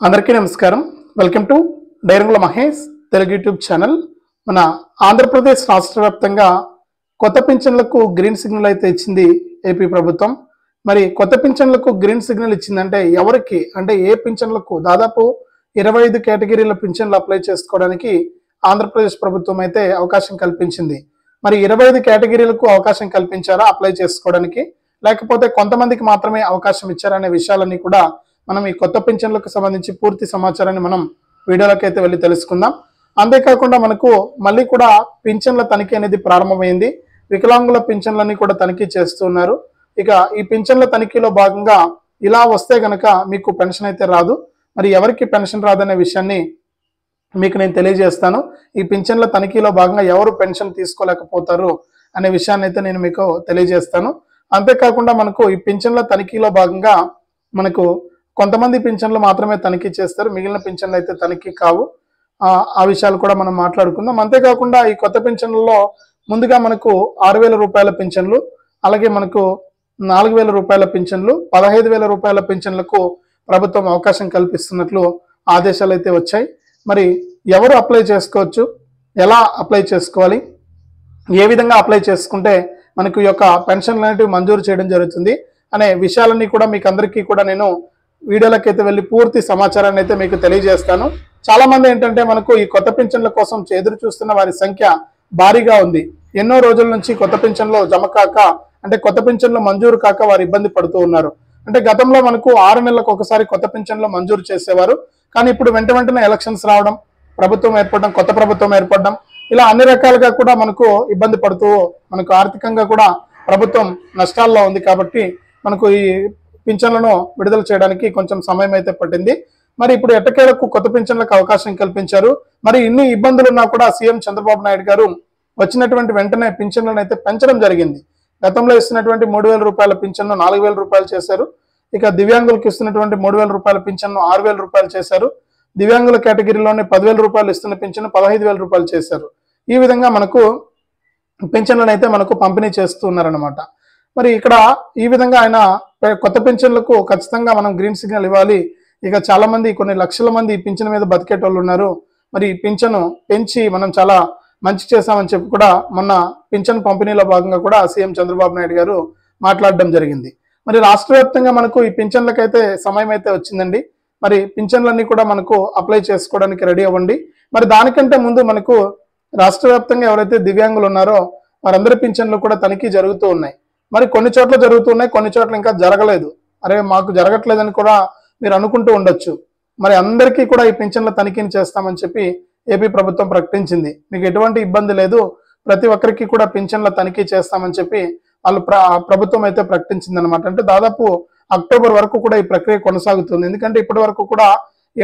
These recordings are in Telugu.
అందరికీ నమస్కారం. Welcome to Dairangula Mahesh Telugu YouTube channel. మన ఆంధ్రప్రదేశ్ రాష్ట్ర వ్యాప్తంగా కొత్త పింఛన్లకు గ్రీన్ సిగ్నల్ అయితే ఇచ్చింది ఏపీ ప్రభుత్వం. మరి కొత్త పింఛన్లకు గ్రీన్ సిగ్నల్ ఇచ్చిందంటే ఎవరికి అంటే ఏ పింఛన్లకు దాదాపు 25 కేటగిరీల పింఛన్లు అప్లై చేసుకోవడానికి ఆంధ్రప్రదేశ్ ప్రభుత్వం అయితే అవకాశం కల్పించింది. మరి 25 కేటగిరీలకు అవకాశం కల్పించారా అప్లై చేసుకోవడానికి, లేకపోతే కొంతమందికి మాత్రమే అవకాశం ఇచ్చారా అనే విషయాలన్నీ కూడా మనం ఈ కొత్త పింఛన్లకు సంబంధించి పూర్తి సమాచారాన్ని మనం వీడియోలోకి అయితే వెళ్ళి తెలుసుకుందాం. అంతేకాకుండా మనకు మళ్ళీ కూడా పింఛన్ల తనిఖీ అనేది ప్రారంభమైంది. వికలాంగుల పింఛన్లన్నీ కూడా తనిఖీ చేస్తున్నారు. ఇక ఈ పింఛన్ల తనిఖీలో భాగంగా ఇలా వస్తే గనక మీకు పెన్షన్ అయితే రాదు. మరి ఎవరికి పెన్షన్ రాదనే విషయాన్ని మీకు నేను తెలియజేస్తాను. ఈ పింఛన్ల తనిఖీలో భాగంగా ఎవరు పెన్షన్ తీసుకోలేకపోతారు అనే విషయాన్ని అయితే నేను మీకు తెలియజేస్తాను. అంతేకాకుండా మనకు ఈ పింఛన్ల తనిఖీలో భాగంగా మనకు కొంతమంది పింఛన్లు మాత్రమే తనిఖీ చేస్తారు, మిగిలిన పింఛన్లు అయితే తనిఖీ కావు. ఆ విషయాలు కూడా మనం మాట్లాడుకుందాం. అంతేకాకుండా ఈ కొత్త పింఛన్లలో ముందుగా మనకు 6,000 రూపాయల పింఛన్లు, అలాగే మనకు 4,000 రూపాయల పింఛన్లు, 15,000 రూపాయల పింఛన్లకు ప్రభుత్వం అవకాశం కల్పిస్తున్నట్లు ఆదేశాలు అయితే వచ్చాయి. మరి ఎవరు అప్లై చేసుకోవచ్చు, ఎలా అప్లై చేసుకోవాలి, ఏ విధంగా అప్లై చేసుకుంటే మనకు ఈ యొక్క పెన్షన్లు అనేటివి మంజూరు చేయడం జరుగుతుంది అనే విషయాలన్నీ కూడా మీకు అందరికీ కూడా నేను వీడియోలోకి అయితే వెళ్ళి పూర్తి సమాచారాన్ని అయితే మీకు తెలియజేస్తాను. చాలా మంది ఏంటంటే మనకు ఈ కొత్త పింఛన్ల కోసం ఎదురు చూస్తున్న వారి సంఖ్య భారీగా ఉంది. ఎన్నో రోజుల నుంచి కొత్త పింఛన్లు జమ కాక, అంటే కొత్త పింఛన్లు మంజూరు కాక వారు ఇబ్బంది పడుతూ ఉన్నారు. అంటే గతంలో మనకు 6 నెలలకు ఒకసారి కొత్త పింఛన్లు మంజూరు చేసేవారు. కానీ ఇప్పుడు వెంటనే ఎలక్షన్స్ రావడం, ప్రభుత్వం ఏర్పడడం, కొత్త ప్రభుత్వం ఏర్పడడం, ఇలా అన్ని రకాలుగా కూడా మనకు ఇబ్బంది పడుతూ, మనకు ఆర్థికంగా కూడా ప్రభుత్వం నష్టాల్లో ఉంది. కాబట్టి మనకు ఈ పింఛన్లను విడుదల చేయడానికి కొంచెం సమయం అయితే పట్టింది. మరి ఇప్పుడు ఎట్టకేలకు కొత్త పింఛన్లకు అవకాశం కల్పించారు. మరి ఇన్ని ఇబ్బందులు ఉన్నా కూడా సీఎం చంద్రబాబు నాయుడు గారు వచ్చినటువంటి వెంటనే పింఛన్లను అయితే పెంచడం జరిగింది. గతంలో ఇస్తున్నటువంటి 3,000 రూపాయల పింఛన్ను 4,000 రూపాయలు చేశారు. ఇక దివ్యాంగులకు ఇస్తున్నటువంటి 3,000 రూపాయల పింఛన్ను 6,000 రూపాయలు చేశారు. దివ్యాంగుల కేటగిరీలోనే 10,000 రూపాయలు ఇస్తున్న పింఛను 15,000 రూపాయలు చేశారు. ఈ విధంగా మనకు పింఛన్లను అయితే మనకు పంపిణీ చేస్తున్నారనమాట. మరి ఇక్కడ ఈ విధంగా ఆయన కొత్త పింఛన్లకు ఖచ్చితంగా మనం గ్రీన్ సిగ్నల్ ఇవ్వాలి. ఇక చాలా మంది, కొన్ని లక్షల మంది ఈ పింఛన్ మీద బతికేటోళ్ళు ఉన్నారు. మరి ఈ పింఛను పెంచి మనం చాలా మంచి చేశామని చెప్పి కూడా మొన్న పింఛన్ పంపిణీలో భాగంగా కూడా సీఎం చంద్రబాబు నాయుడు గారు మాట్లాడడం జరిగింది. మరి రాష్ట్ర వ్యాప్తంగా మనకు ఈ పింఛన్లకైతే సమయం అయితే వచ్చిందండి. మరి పింఛన్లన్నీ కూడా మనకు అప్లై చేసుకోవడానికి రెడీ అవ్వండి. మరి దానికంటే ముందు మనకు రాష్ట్ర వ్యాప్తంగా ఎవరైతే దివ్యాంగులు ఉన్నారో వారందరి పింఛన్లు కూడా తనిఖీ జరుగుతూ ఉన్నాయి. మరి కొన్ని చోట్ల జరుగుతున్నాయి, కొన్ని చోట్ల ఇంకా జరగలేదు. అరే మాకు జరగట్లేదని కూడా మీరు అనుకుంటూ ఉండొచ్చు. మరి అందరికీ కూడా ఈ పింఛన్ల తనిఖీని చేస్తామని చెప్పి ఏపీ ప్రభుత్వం ప్రకటించింది. మీకు ఎటువంటి ఇబ్బంది లేదు, ప్రతి ఒక్కరికి కూడా పింఛన్ల తనిఖీ చేస్తామని చెప్పి వాళ్ళు ప్రభుత్వం అయితే ప్రకటించింది అనమాట. అంటే దాదాపు అక్టోబర్ వరకు కూడా ఈ ప్రక్రియ కొనసాగుతుంది. ఎందుకంటే ఇప్పటి వరకు కూడా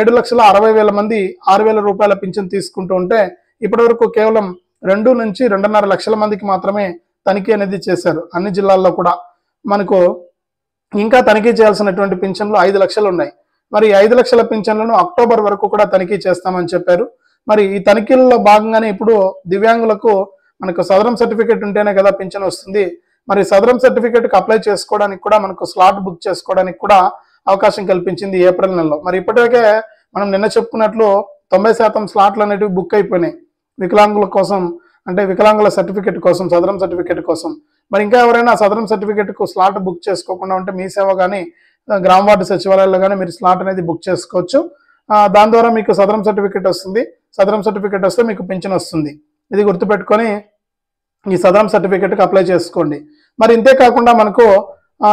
7,60,000 మంది 6,000 రూపాయల పింఛన్ తీసుకుంటూ ఉంటే ఇప్పటి వరకు కేవలం 2 నుంచి 2.5 లక్షల మందికి మాత్రమే తనిఖీ అనేది చేశారు. అన్ని జిల్లాల్లో కూడా మనకు ఇంకా తనిఖీ చేయాల్సినటువంటి పింఛన్లు 5 లక్షలు ఉన్నాయి. మరి 5 లక్షల పింఛన్లను అక్టోబర్ వరకు కూడా తనిఖీ చేస్తామని చెప్పారు. మరి ఈ తనిఖీల్లో భాగంగానే ఇప్పుడు దివ్యాంగులకు మనకు సదరం సర్టిఫికేట్ ఉంటేనే కదా పింఛన్ వస్తుంది. మరి సదరం సర్టిఫికేట్కి అప్లై చేసుకోవడానికి కూడా మనకు స్లాట్ బుక్ చేసుకోవడానికి కూడా అవకాశం కల్పించింది ఏప్రిల్ నెలలో. మరి ఇప్పటికే మనం నిన్న చెప్పుకున్నట్లు 90% స్లాట్లు అనేటివి బుక్ అయిపోయినాయి వికలాంగుల కోసం, అంటే వికలాంగుల సర్టిఫికేట్ కోసం, సదరం సర్టిఫికేట్ కోసం. మరి ఇంకా ఎవరైనా సదరం సర్టిఫికేట్కు స్లాట్ బుక్ చేసుకోకుండా ఉంటే మీ సేవ కానీ గ్రామ వార్డు సచివాలయాల్లో కానీ మీరు స్లాట్ అనేది బుక్ చేసుకోవచ్చు. దాని ద్వారా మీకు సదరం సర్టిఫికేట్ వస్తుంది. సదరం సర్టిఫికేట్ వస్తే మీకు పింఛన్ వస్తుంది. ఇది గుర్తుపెట్టుకొని ఈ సదరం సర్టిఫికేట్కి అప్లై చేసుకోండి. మరి ఇంతే కాకుండా మనకు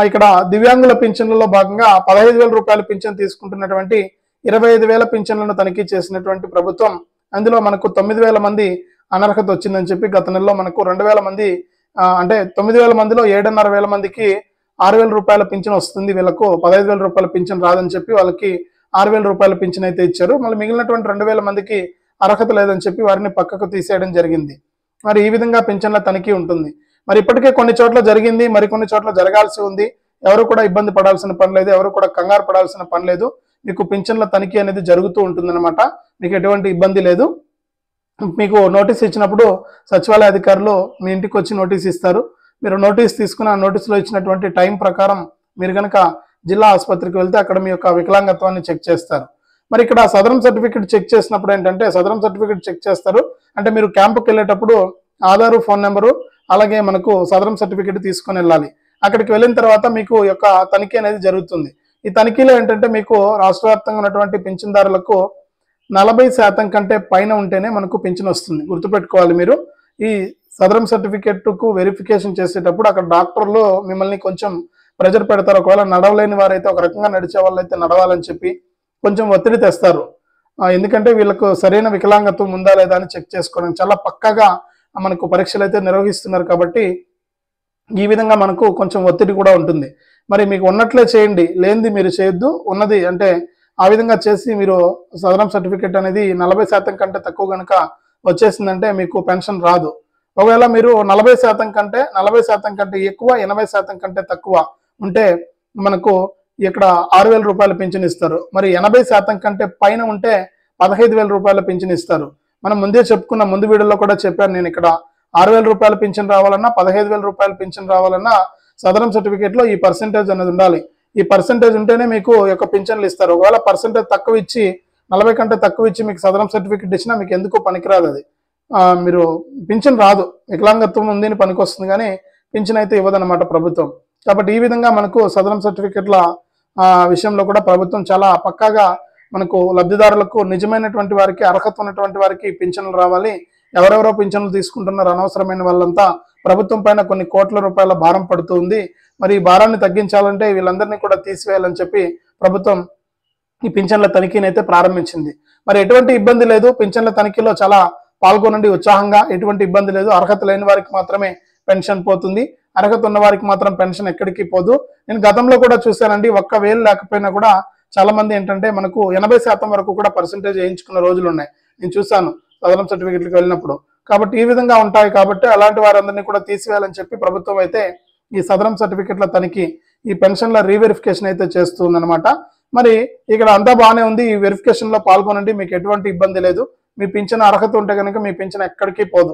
ఇక్కడ దివ్యాంగుల పింఛన్లలో భాగంగా 15,000 రూపాయల పింఛన్ తీసుకుంటున్నటువంటి 25,000 పింఛన్లను తనిఖీ చేసినటువంటి ప్రభుత్వం, అందులో మనకు 9,000 మంది అనర్హత వచ్చిందని చెప్పి గత నెలలో మనకు 2,000 మంది, అంటే 9,000 మందిలో 7,500 మందికి 6,000 రూపాయల పింఛన్ వస్తుంది. వీళ్ళకు 15,000 రూపాయల పింఛన్ రాదని చెప్పి వాళ్ళకి 6,000 రూపాయల పింఛన్ అయితే ఇచ్చారు. మళ్ళీ మిగిలినటువంటి 2,000 మందికి అర్హత లేదని చెప్పి వారిని పక్కకు తీసేయడం జరిగింది. మరి ఈ విధంగా పింఛన్ల తనిఖీ ఉంటుంది. మరి ఇప్పటికే కొన్ని చోట్ల జరిగింది, మరికొన్ని చోట్ల జరగాల్సి ఉంది. ఎవరు కూడా ఇబ్బంది పడాల్సిన పని లేదు, ఎవరు కూడా కంగారు పడాల్సిన పని లేదు. మీకు పింఛన్ల తనిఖీ అనేది జరుగుతూ ఉంటుందన్నమాట. మీకు ఎటువంటి ఇబ్బంది లేదు. మీకు నోటీస్ ఇచ్చినప్పుడు సచివాలయ అధికారులు మీ ఇంటికి వచ్చి నోటీస్ ఇస్తారు. మీరు నోటీస్ తీసుకుని ఆ నోటీసులో ఇచ్చినటువంటి టైం ప్రకారం మీరు కనుక జిల్లా ఆసుపత్రికి వెళ్తే అక్కడ మీ యొక్క వికలాంగత్వాన్ని చెక్ చేస్తారు. మరి ఇక్కడ సదరం సర్టిఫికేట్ చెక్ చేసినప్పుడు ఏంటంటే సదరం సర్టిఫికేట్ చెక్ చేస్తారు అంటే మీరు క్యాంపుకి వెళ్ళేటప్పుడు ఆధారు, ఫోన్ నెంబరు, అలాగే మనకు సదరం సర్టిఫికేట్ తీసుకొని వెళ్ళాలి. అక్కడికి వెళ్ళిన తర్వాత మీకు యొక్క తనిఖీ అనేది జరుగుతుంది. ఈ తనిఖీలో ఏంటంటే మీకు రాష్ట్ర వ్యాప్తంగా ఉన్నటువంటి పింఛన్దారులకు 40% కంటే పైన ఉంటేనే మనకు పింఛన్ వస్తుంది. గుర్తుపెట్టుకోవాలి మీరు. ఈ సదరం సర్టిఫికేట్కు వెరిఫికేషన్ చేసేటప్పుడు అక్కడ డాక్టర్లు మిమ్మల్ని కొంచెం ప్రెజర్ పెడతారు. ఒకవేళ నడవలేని వారైతే ఒక రకంగా నడిచే వాళ్ళైతే నడవాలని చెప్పి కొంచెం ఒత్తిడి తెస్తారు. ఎందుకంటే వీళ్ళకు సరైన వికలాంగత్వం ఉందా లేదా అని చెక్ చేసుకోవడం చాలా పక్కాగా మనకు పరీక్షలు అయితే నిర్వహిస్తున్నారు. కాబట్టి ఈ విధంగా మనకు కొంచెం ఒత్తిడి కూడా ఉంటుంది. మరి మీకు ఉన్నట్లే చేయండి, లేనిది మీరు చేయొద్దు. ఉన్నది అంటే ఆ విధంగా చేసి మీరు సదరం సర్టిఫికేట్ అనేది 40% కంటే తక్కువ కనుక వచ్చేసిందంటే మీకు పెన్షన్ రాదు. ఒకవేళ మీరు 40% కంటే ఎక్కువ, 80% కంటే తక్కువ ఉంటే మనకు ఇక్కడ 6,000 రూపాయల పింఛన్ ఇస్తారు. మరి 80% కంటే పైన ఉంటే 15,000 రూపాయల పింఛన్ ఇస్తారు. మనం ముందే చెప్పుకున్న ముందు వీడియోలో కూడా చెప్పాను నేను. ఇక్కడ 6,000 రూపాయల పింఛన్ రావాలన్నా, 15,000 రూపాయల పింఛన్ రావాలన్నా సదరం సర్టిఫికేట్ లో ఈ పర్సెంటేజ్ అనేది ఉండాలి. ఈ పర్సెంటేజ్ ఉంటేనే మీకు యొక్క పింఛన్లు ఇస్తారు. ఒకవేళ పర్సెంటేజ్ తక్కువ ఇచ్చి 40 కంటే తక్కువ ఇచ్చి మీకు సదరం సర్టిఫికేట్ ఇచ్చినా మీకు ఎందుకు పనికిరాదు. అది మీరు పింఛన్ రాదు. వికలాంగత్వం ఉంది అని పనికొస్తుంది కానీ పింఛన్ అయితే ఇవ్వదన్నమాట ప్రభుత్వం. కాబట్టి ఈ విధంగా మనకు సదరం సర్టిఫికేట్ల విషయంలో కూడా ప్రభుత్వం చాలా పక్కాగా మనకు లబ్ధిదారులకు నిజమైనటువంటి వారికి, అర్హత ఉన్నటువంటి వారికి పింఛన్లు రావాలి. ఎవరెవరో పింఛన్లు తీసుకుంటున్నారు అనవసరమైన వాళ్ళంతా ప్రభుత్వం పైన కొన్ని కోట్ల రూపాయల భారం పడుతుంది. మరి ఈ భారాన్ని తగ్గించాలంటే వీళ్ళందరినీ కూడా తీసివేయాలని చెప్పి ప్రభుత్వం ఈ పింఛన్ల తనిఖీని అయితే ప్రారంభించింది. మరి ఎటువంటి ఇబ్బంది లేదు, పింఛన్ల తనిఖీలో చాలా పాల్గొనండి ఉత్సాహంగా. ఎటువంటి ఇబ్బంది లేదు. అర్హత లేని వారికి మాత్రమే పెన్షన్ పోతుంది, అర్హత ఉన్న వారికి మాత్రం పెన్షన్ ఎక్కడికి పోదు. నేను గతంలో కూడా చూశానండి, 1,000 లేకపోయినా కూడా చాలా మంది ఏంటంటే మనకు 80% వరకు కూడా పర్సెంటేజ్ వేయించుకున్న రోజులు ఉన్నాయి. నేను చూశాను సదరం సర్టిఫికేట్కి వెళ్ళినప్పుడు. కాబట్టి ఈ విధంగా ఉంటాయి. కాబట్టి అలాంటి వారందరినీ కూడా తీసివేయాలని చెప్పి ప్రభుత్వం అయితే ఈ సదరం సర్టిఫికేట్ల తనిఖీ, ఈ పెన్షన్ల రీవెరిఫికేషన్ అయితే చేస్తుందన్నమాట. మరి ఇక్కడ అంతా బాగానే ఉంది. ఈ వెరిఫికేషన్ లో పాల్గొనండి, మీకు ఎటువంటి ఇబ్బంది లేదు. మీ పింఛన్ అర్హత ఉంటే కనుక మీ పింఛన్ ఎక్కడికి పోదు,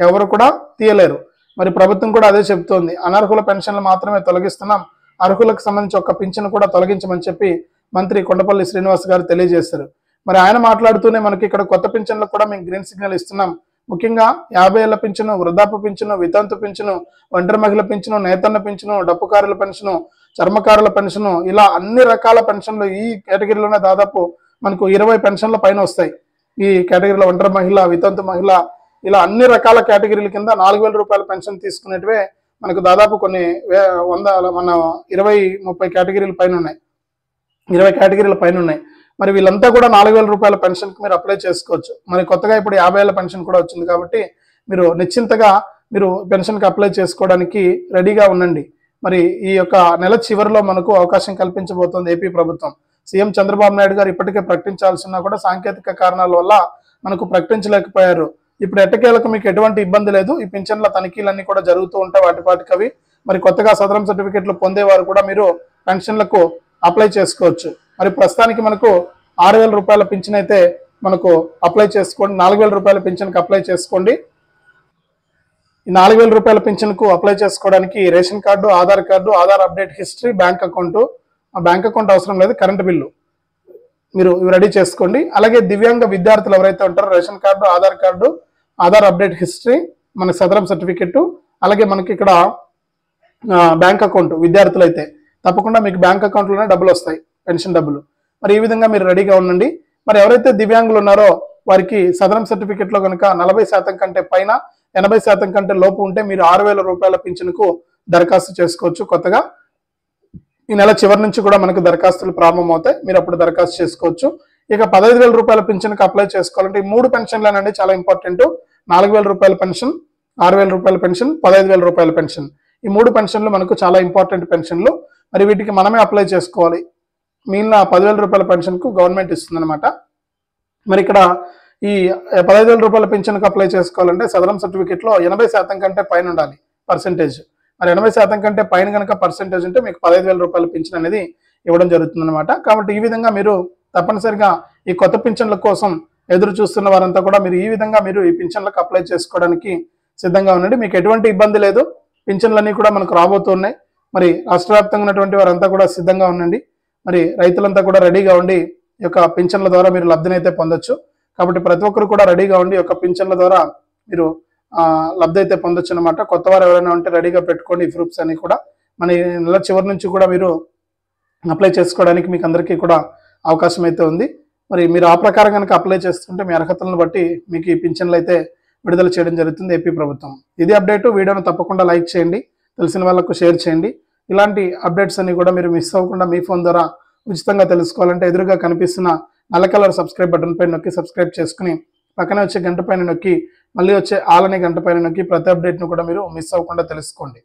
ఎవరు కూడా తీయలేరు. మరి ప్రభుత్వం కూడా అదే చెప్తోంది. అనర్హుల పెన్షన్లు మాత్రమే తొలగిస్తున్నాం, అర్హులకు సంబంధించి ఒక్క పింఛన్ కూడా తొలగించమని చెప్పి మంత్రి కొండపల్లి శ్రీనివాస్ గారు తెలియజేశారు. మరి ఆయన మాట్లాడుతూనే మనకి ఇక్కడ కొత్త పింఛన్లకు కూడా మేము గ్రీన్ సిగ్నల్ ఇస్తున్నాం. ముఖ్యంగా 50 ఏళ్ల పింఛను, వృద్ధాప్య పింఛను, వితంతు పింఛను, ఒంటరి మహిళ పింఛను, నేతన్న పింఛను, డప్పుకారుల పెన్షను, చర్మకారుల పెన్షను, ఇలా అన్ని రకాల పెన్షన్లు ఈ కేటగిరీలోనే దాదాపు మనకు 20 పెన్షన్ల పైన వస్తాయి. ఈ కేటగిరీలో ఒంటరి మహిళ, వితంతు మహిళ, ఇలా అన్ని రకాల కేటగిరీల కింద 4,000 రూపాయల పెన్షన్ తీసుకునేటివే మనకు దాదాపు కొన్ని 20-30 కేటగిరీల పైన ఉన్నాయి, 20 కేటగిరీల పైన ఉన్నాయి. మరి వీళ్ళంతా కూడా 4,000 రూపాయల పెన్షన్కి మీరు అప్లై చేసుకోవచ్చు. మరి కొత్తగా ఇప్పుడు 50 ఏళ్ల పెన్షన్ కూడా వచ్చింది. కాబట్టి మీరు నిశ్చింతగా మీరు పెన్షన్కి అప్లై చేసుకోవడానికి రెడీగా ఉండండి. మరి ఈ యొక్క నెల చివరిలో మనకు అవకాశం కల్పించబోతోంది ఏపీ ప్రభుత్వం. సీఎం చంద్రబాబు నాయుడు గారు ఇప్పటికే ప్రకటించాల్సిన కూడా సాంకేతిక కారణాల వల్ల మనకు ప్రకటించలేకపోయారు. ఇప్పుడు ఎట్టకేలకు మీకు ఎటువంటి ఇబ్బంది లేదు. ఈ పింఛన్ల తనిఖీలన్నీ కూడా జరుగుతూ ఉంటాయి వాటిపాటికి అవి. మరి కొత్తగా సదరం సర్టిఫికేట్లు పొందేవారు కూడా మీరు పెన్షన్లకు అప్లై చేసుకోవచ్చు. మరి ప్రస్తుతానికి మనకు 6,000 రూపాయల పింఛన్ అయితే మనకు అప్లై చేసుకోండి. 4,000 రూపాయల పింఛన్కి అప్లై చేసుకోండి. ఈ 4,000 రూపాయల పింఛన్కు అప్లై చేసుకోవడానికి ration card, Aadhaar card, Aadhaar update history, bank account, bank account అవసరం లేదు, కరెంట్ బిల్లు మీరు ఇవి రెడీ చేసుకోండి. అలాగే దివ్యాంగ విద్యార్థులు ఎవరైతే ఉంటారో ration card, Aadhaar card, Aadhaar update history, మన సదరం సర్టిఫికెట్, అలాగే మనకి ఇక్కడ బ్యాంక్ అకౌంట్ విద్యార్థులు అయితే తప్పకుండా మీకు బ్యాంక్ అకౌంట్లోనే డబ్బులు వస్తాయి, పెన్షన్ డబ్బులు. మరి ఈ విధంగా మీరు రెడీగా ఉండండి. మరి ఎవరైతే దివ్యాంగులు ఉన్నారో వారికి సదరం సర్టిఫికెట్లో కనుక 40% కంటే పైన, 80% కంటే లోపు ఉంటే మీరు 6,000 రూపాయల పింఛన్కు దరఖాస్తు చేసుకోవచ్చు. కొత్తగా ఈ నెల చివరి నుంచి కూడా మనకు దరఖాస్తులు ప్రారంభమవుతాయి. మీరు అప్పుడు దరఖాస్తు చేసుకోవచ్చు. ఇక 15,000 రూపాయల పెన్షన్కి అప్లై చేసుకోవాలంటే ఈ 3 పెన్షన్లేనండి చాలా ఇంపార్టెంట్. 4,000 రూపాయల పెన్షన్, 6,000 రూపాయల పెన్షన్, 15,000 రూపాయల పెన్షన్. ఈ 3 పెన్షన్లు మనకు చాలా ఇంపార్టెంట్ పెన్షన్లు. మరి వీటికి మనమే అప్లై చేసుకోవాలి. మిగిలిన 10,000 రూపాయల పెన్షన్కు గవర్నమెంట్ ఇస్తుంది అనమాట. మరి ఇక్కడ ఈ 15,000 రూపాయల పెన్షన్కి అప్లై చేసుకోవాలంటే సదరం సర్టిఫికేట్లో 80% కంటే పైన ఉండాలి పర్సెంటేజ్. మరి 80% కంటే పైన కనుక పర్సెంటేజ్ ఉంటే మీకు 15,000 రూపాయల పెన్షన్ అనేది ఇవ్వడం జరుగుతుంది అనమాట. కాబట్టి ఈ విధంగా మీరు తప్పనిసరిగా ఈ కొత్త పింఛన్ల కోసం ఎదురు చూస్తున్న వారంతా కూడా మీరు ఈ విధంగా మీరు ఈ పింఛన్లకు అప్లై చేసుకోవడానికి సిద్ధంగా ఉండండి. మీకు ఎటువంటి ఇబ్బంది లేదు. పింఛన్లన్నీ కూడా మనకు రాబోతున్నాయి. మరి రాష్ట్ర వ్యాప్తంగా ఉన్నటువంటి వారంతా కూడా సిద్ధంగా ఉండండి. మరి రైతులంతా కూడా రెడీగా ఉండి ఈ యొక్క పింఛన్ల ద్వారా మీరు లబ్ధిని అయితే పొందొచ్చు. కాబట్టి ప్రతి ఒక్కరు కూడా రెడీగా ఉండి ఈ యొక్క పింఛన్ల ద్వారా మీరు లబ్ధి అయితే పొందొచ్చు అనమాట. కొత్త వారు ఎవరైనా ఉంటే రెడీగా పెట్టుకోండి. ఈ ప్రూఫ్స్ అన్ని కూడా మన ఈ నెల చివరి నుంచి కూడా మీరు అప్లై చేసుకోవడానికి మీకు అందరికీ కూడా అవకాశం అయితే ఉంది. మరి మీరు ఆ ప్రకారం కనుక అప్లై చేస్తుంటే మీ అర్హతలను బట్టి మీకు ఈ పింఛన్లు అయితే విడుదల చేయడం జరుగుతుంది ఏపీ ప్రభుత్వం. ఇది అప్డేట్. వీడియోను తప్పకుండా లైక్ చేయండి, తెలిసిన వాళ్ళకు షేర్ చేయండి. ఇలాంటి అప్డేట్స్ అన్ని కూడా మీరు మిస్ అవ్వకుండా మీ ఫోన్ ద్వారా ఉచితంగా తెలుసుకోవాలంటే ఎదురుగా కనిపిస్తున్న నల్ల కలర్ సబ్స్క్రైబ్ బటన్ పైన నొక్కి సబ్స్క్రైబ్ చేసుకుని పక్కనే వచ్చే గంట పైన నొక్కి మళ్ళీ వచ్చే ఆల్ అనే గంట పైన నొక్కి ప్రతి అప్డేట్ను కూడా మీరు మిస్ అవ్వకుండా తెలుసుకోండి.